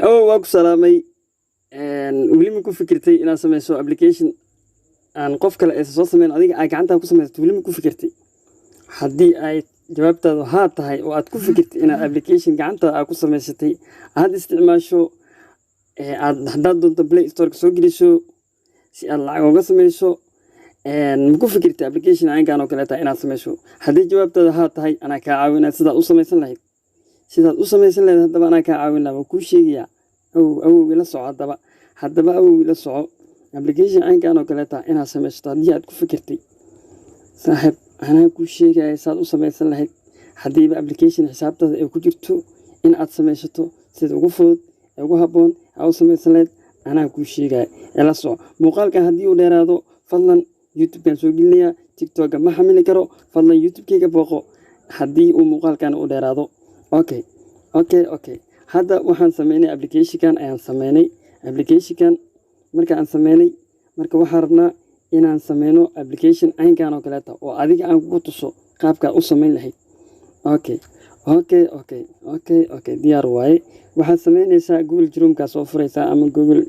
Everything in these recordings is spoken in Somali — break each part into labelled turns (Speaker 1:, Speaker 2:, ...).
Speaker 1: أو واقف سلامي ولي من كل فكرتي أنا سمي سو application أن قف كلا إساس من أديك أعنتها كل سمي ولي من كل فكرتي حدي أي جوابت هات هاي وأتكون فكرتي أنا application عنتها أكون سمي ستي هذا استعمال شو حداد دون تبلي ستورك سو جريشو سي الله وقسم شو مكون فكرتي application عين كانوا كلا أنا سمي شو حدي جوابت هات هاي أنا كعاون سيدا أسمي سنلاهي سيدا أسمي سنلاهي هذا أنا كعاون لا وكل شيء يا أو ولا صعد دبا حتى بقى أو ولا صعد application عين كانوا كلا أنا سمي شو دي أتكون فكرتي صاحب أنا كل شيء يا سيدا أسمي سنلاهي حدي بقى application حسابته أو كجرتو إن أتسمي شتو سيدا وقفود ugu haboon aw sameysanayd ana ku sheegay ila soo muuqaalka hadii uu dheeraado fadlan YouTube kan soo gelinaya TikTok ma xamili karo fadlan YouTube kayga booqo hadii uu muuqaalkan uu dheeraado okay hada waxaan sameynay application marka aan sameynay marka waxaan rabnaa inaan sameyno application aynkan oo kale oo adiga aan ku tuso qaabka u sameyn lahayd okay diyaar waaye waxaad sameynaysaa Google Chrome ka soo furaysaa ama Google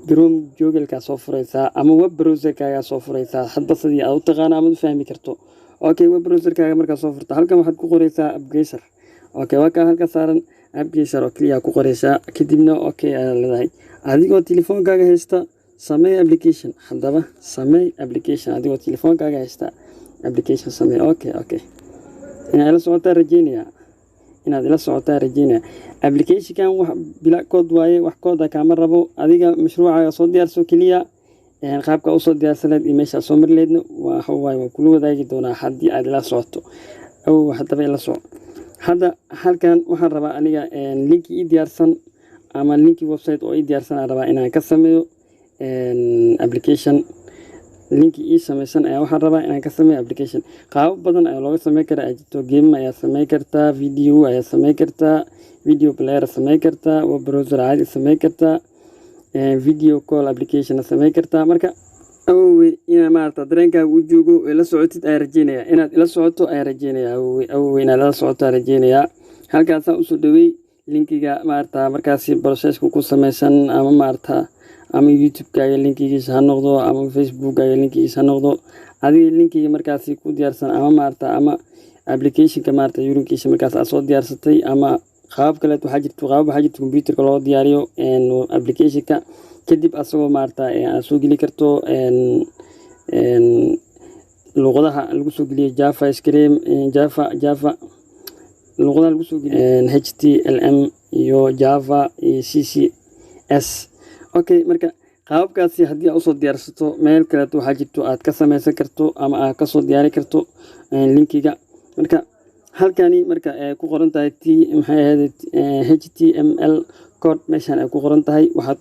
Speaker 1: Chrome ka soo furaysaa ama web browser ka soo furaysaa hadba sidii aad u taqaan ama u fahmi karto web browser ka marka soo furto halkan waxaad ku qoraysaa application waa ka halka saaran application oo kaliya ku qoraysaa kadibna aad leedahay adigoo telefoonkaaga haysta samee application hadaba samee application adigoo telefoonkaaga haysta application samee inaad la socotaa rajeynaya application kan wax bila kood waaye wax kooda kama rabo adiga mashruuca soo diyaarso kaliya qaabka u soo diyaarsaneed meesha soo marleedna waxa waaye kula wadaagi doonaa hadii aad la socoto aw hadaba la soco hada halkan waxaan rabaa aniga link ii diyaarsan ama link website oo ii diyaarsan aan rabaa inaan ka sameeyo application link ii sameysan ayaa waxaan rabaa inaan ka sameeyo application qaab badan ayaa looga sameyn karaa ajito game ayaa sameyn kartaa video ayaa sameyn kartaa video player sameyn kartaa web browser caadi sameyn kartaa video call application sameyn kartaa marka ina maarta dareenka uu joogo la socotid ay rajeynaya inaad ila socoto ay rajeynaya inaad la socoto ay rajeynaya halkaas aan u soo dhaweey linkiga maarta markaas process-ku ku sameysan ama maarta ama YouTube kaaga linkigiisa ha noqdo ama Facebook kaaga linkigiisa ha noqdo adiga linkiga markaas ku diyaarsan ama maarta ama application ka maarta yurinkiisa markaas aad soo diyaarsatay ama qaab kale waxaa jirto computer-ka loo diyaariyo application ka kadib asagoo maarta aad soo geli karto luqadaha lagu soo geliyo JavaScript Java luqadaha lagu soo geliyo HTML iyo Java iyo CSS marka qaabkaasi hadii aad soo diyaarsato meel kale waxaa jirto aad ka sameysan karto ama aad ka soo diyaari karto linkiga marka halkani marka ay ku qoran tahay HTML code meeshan ay ku qoran tahay waxaad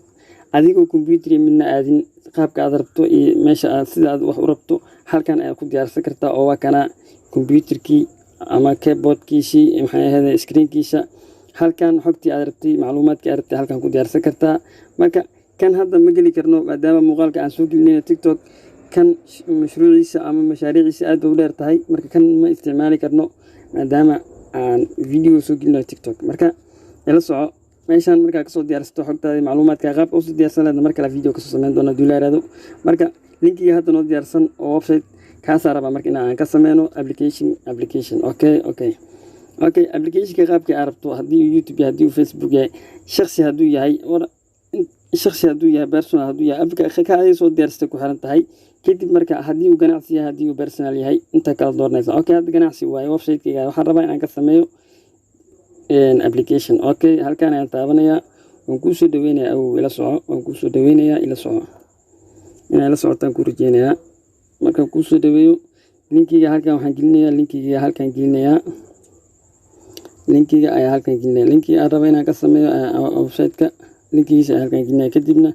Speaker 1: adigoo computer midna aadin qaabka aad rabto iyo meesha aad sida aad wax u rabto halkan ay ku diyaarsan kartaa oo waa kana computerkii ama keyboardkiisi screenkiisa halkan xogtii aad rabtay macluumaadka aad rabtay halkan ku diyaarsan kartaa marka kan hadda ma geli karno maadaama muuqaalka aan soo gelinay TikTok kan mashruuciisa ama mashaariiciisa aad u dheer tahay marka kan ma isticmaali karno maadaama aan video soo gelinay TikTok marka ila soco meeshan marka ka soo diyaarsato xogtaada macluumaadka qaabka u soo diyaarsan leedahay marka la video ka soo sameyn doono duulaarado marka linkiga hadda noo diyaarsan oo website ka saaraba marka inaan ka sameeyno application okay application ka qaabka aad rabto hadii YouTube hadii Facebook yahay shakhsi haduu yahay personal haduu yahay abka ka ay soo diyaarsatay ku xiran tahay kadib marka hadii uu ganacsi yahay hadii uu personal yahay inta kala doornaysa hadda ganacsi waaye website-kayga waxaan rabaa inaan ka sameeyo application halkan ayaan taabanaya waan ku soo dhaweynaya ila soco inaan la socotaan ku rajeynayaa marka ku soo dhaweeyo linkiga halkan waxaan gelinayaa linkiga ayaa halkan gelinaya linkiga aan rabaa inaan ka sameeyo website-ka linkigiisa halkan gelinaya kadibna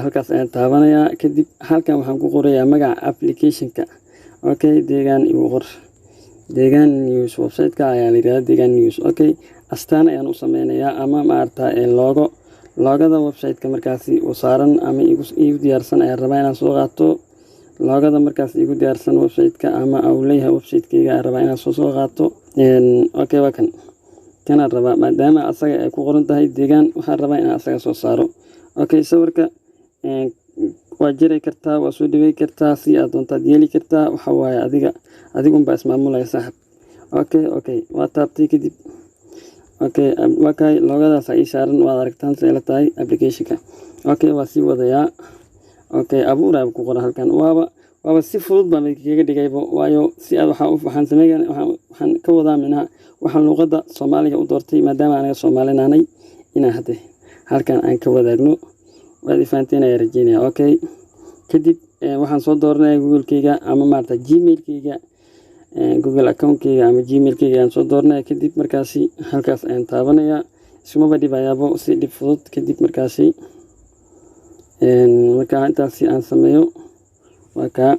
Speaker 1: halkaas ayaan taabanaya kadib halkan waxaan ku qorayaa magaca application-ka deegaan igu qor deegaan news website-ka ayaa la yiraahdaa deegaan news astaan ayaan u sameynayaa ama maarta loogada website-ka markaasi u saaran ama igu diyaarsan ayaan rabaa inaan soo qaato loogada markaas igu diyaarsan website-ka ama uu leeyahay website-kayga ayaan rabaa inaan soo qaato waa kan kana rabaa maadaama asaga ay ku qoran tahay deegaan waxaan rabaa inaan asaga soo saaro. Okay, sawirka waa jiri kartaa, waa soo dhawey kartaa, si aad doontaad yeeli kartaa. Waxa waaye adigunbaa ismaamulaya saaxib. Okay, waa taabtay kadib. Okay, waa kay loogadaas ay saaran waad aragtaan si ay tahay application-ka. Okay, waa sii wadayaa. Okay, abuuray ku qoran halkan. Waaba si fudud baan kaga dhigayba, waayo si aad waxaan sameeyay waxaan ka wadaa minaha waxaan luqadda Soomaaliga u doortay maadaama anaga Soomaalinaanay inaan hadda halkan aan ka wadaagno. waad fahanteen ay rajeynaya. Okay, kadib waxaan soo dooranayaa Google-kayga ama maarta Gmail-kayga, Google account-kayga ama Gmail-kayga aan soo dooranayaa. Kadib markaasi halkaas ayaan taabanayaa. Isuma dhibayaabo si dhib fudud. Kadib markaasi marka intaasi aan sameeyo waa ka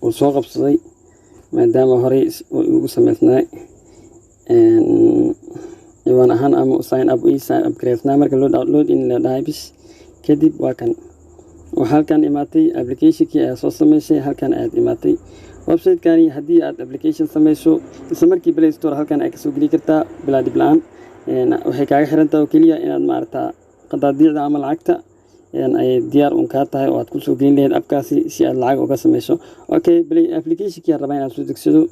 Speaker 1: uu soo qabsaday maadaama horey ugu sameysnay iwan ahaan ama sign up upgrade marka load in la dhahay bis. Kadib waa kan halkan imaatay application-kii ayaa soo sameysay. Halkan aad imaatay website-kani. haddii aad application sameyso isla markii Play Store halkan ay kasoo geli kartaa bilaa dhib la'aan. waxay kaaga xiran tahay oo keliya inaad maarata qadaadiicda ama lacagta ay diyaar ka tahay oo aad ku soo gelin lahayd appkaasi si aad lacag uga sameyso. Okay, application-kii rabaa inaad soo degsado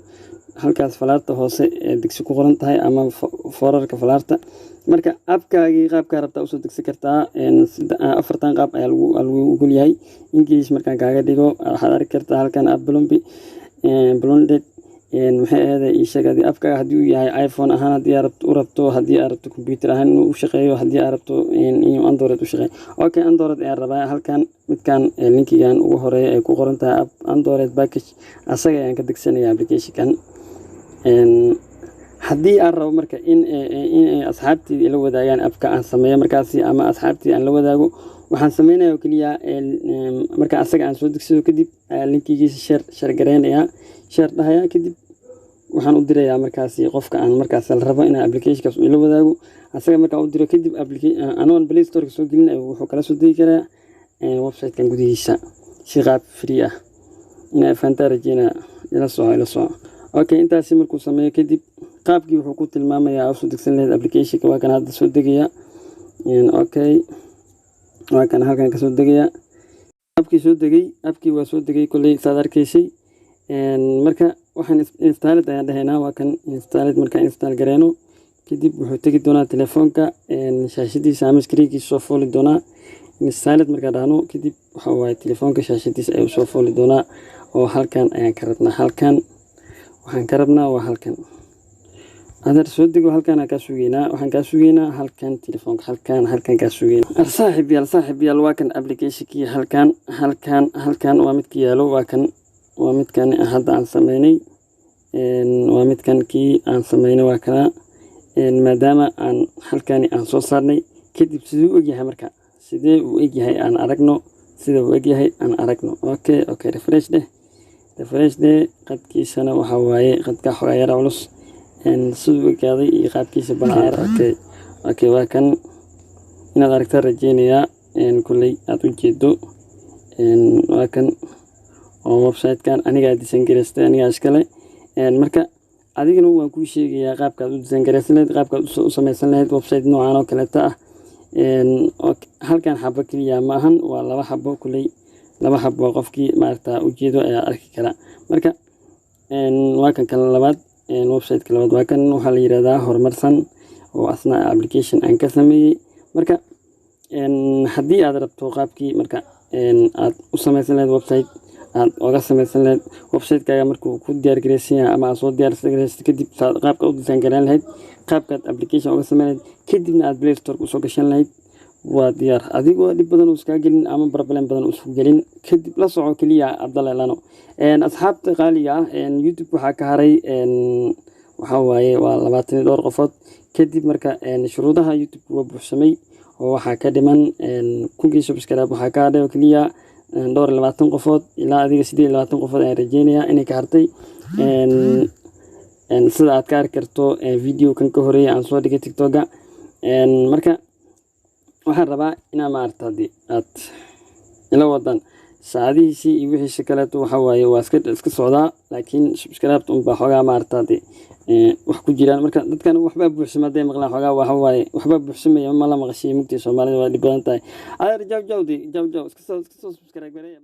Speaker 1: halkaas falaarta hoose ee degsi ku qoran tahay ama foorarka falaarta. Marka appkaagii qaabka rabtaa usoo degsi kartaa afartan qaab ayaa lagu ogol yahay. English markaan kaaga dhigo waxaad arki kartaa halkan app blended maxay ahayd ishagadi appka haddii uu yahay iPhone ahaan haddii aad rabto haddii aad rabto computer ahaan inuu u shaqeeyo haddii aad rabto in Android u shaqeeyo. Okay, Android ayaan rabaa. halkan midkan linkigan ugu horeeya ay ku qoran tahay app Android package asaga ayaan ka degsanayaa application-kan. haddii aan rabo marka in asxaabtii la wadaagaan appka aan sameeyo markaasi ama asxaabtii aan la wadaago waxaan sameynayaa oo keliya marka asaga aan soo degsado kadib linkigiisa share gareynayaa share dhahayaa. kadib waxaan u dirayaa markaasi qofka aan markaas la rabo in application-kaas uu la wadaago. asaga marka u diro kadib anoon Play Store soo gelin wuxuu kala soo degi karaa website-kan gudihiisa si qaab free ah. inay fahantaan rajeynaa ila soo. Okay, intaasi markuu sameeyo kadib qaabkii wuxuu ku tilmaamayaa soo degsan lahayd application-ka. waa kan hadda soo degaya. Okay, waa kan halkan ka soo degaya. appkii waa soo degay kulay saad arkaysay. marka waxaan install ayaan dhahaynaa. waa kan install. markaan install gareeno kadib wuxuu tagi doonaa telefoonka shaashadiisa ama screen-kiisa soo fooli doonaa. install markaan dhahno kadib waxa waaye telefoonka shaashadiisa ayuu soo fooli doonaa oo halkan ayaan ka rabnaa. waxaan ka rabnaa waa halkan adar soo dego. halkan aan ka sugeynaa. waxaan ka sugeynaa halkan telefoonka halkan ka sugeynaa. saaxiib yaal waa kan application-kii halkan waa midkii yaalo. waa midkan hadda aan sameynay. waa midkan kii aan sameynay waa kana maadaama aan halkani aan soo saarnay. kadib siduu u egyahay marka sidee uu egyahay aan aragno. Okay, refresh deh. qadkiisana waxa waaye qadka xogaa yara culus siduu egaaday iyo qaabkiisa banaar. Okay, waa kan inaad aragtaa rajeynayaa kulay aad u jeedo. waa kan oo website-kan aniga design gareystay aniga iskale. marka adigana waan kuu sheegayaa qaabka aad u design gareysan lahayd qaabka aad u sameysan lahayd website noocan oo kale ah. halkan xabo kaliya ma ahan waa laba xabo kulay laba xabo qofkii maarta ujeedo ayaa arki kara. marka waa kan kala labaad website-ka labaad waa kan waxa la yiraahdaa horumarsan oo asna application aan ka sameeyay. marka haddii aad rabto qaabkii marka aad u sameysan lahayd website aad oga sameysan lahayd website-kaaga markuu ku diyaar gareysan ama aad soo diyaarsaday kadib qaabka u design gareyn lahayd qaabka application uga sameyn lahayd kadibna aad Play Store ku soo gashan lahayd waa diyaar. adigoo dhib badan iska gelin ama problem badan isku gelin. kadib la soco kaliya Abdalla Lano. asxaabta qaaliga YouTube waxa ka haray waxa waaye waa 22 qofood. kadib marka shuruudaha YouTube waa buuxsamay oo waxa ka dhiman kunkii subscribe waxa ka hadhay kaliya dhowr 20 qofood ilaa adiga 28 qofood ay rajeynaya inay ka hartay. sida aad ka arki karto video kan ka horeeyay aan soo dhigay TikTok-ga. marka waxaan rabaa inaan maartay aad ila wadan saacadihiisii iyo wixiisa kaleeto waxa waaye waa iska socdaa laakiin subscribe unbaa xoogaa maaragtaade wax ku jiraan marka dadkan waxbaa buuxsama hadday maqlaan xoogaa waxa waaye waxbaa buuxsamaya ma la maqashiyo mugtii soomaalida waa dhib badan tahay adeer jaw iska soo subscribe gareeya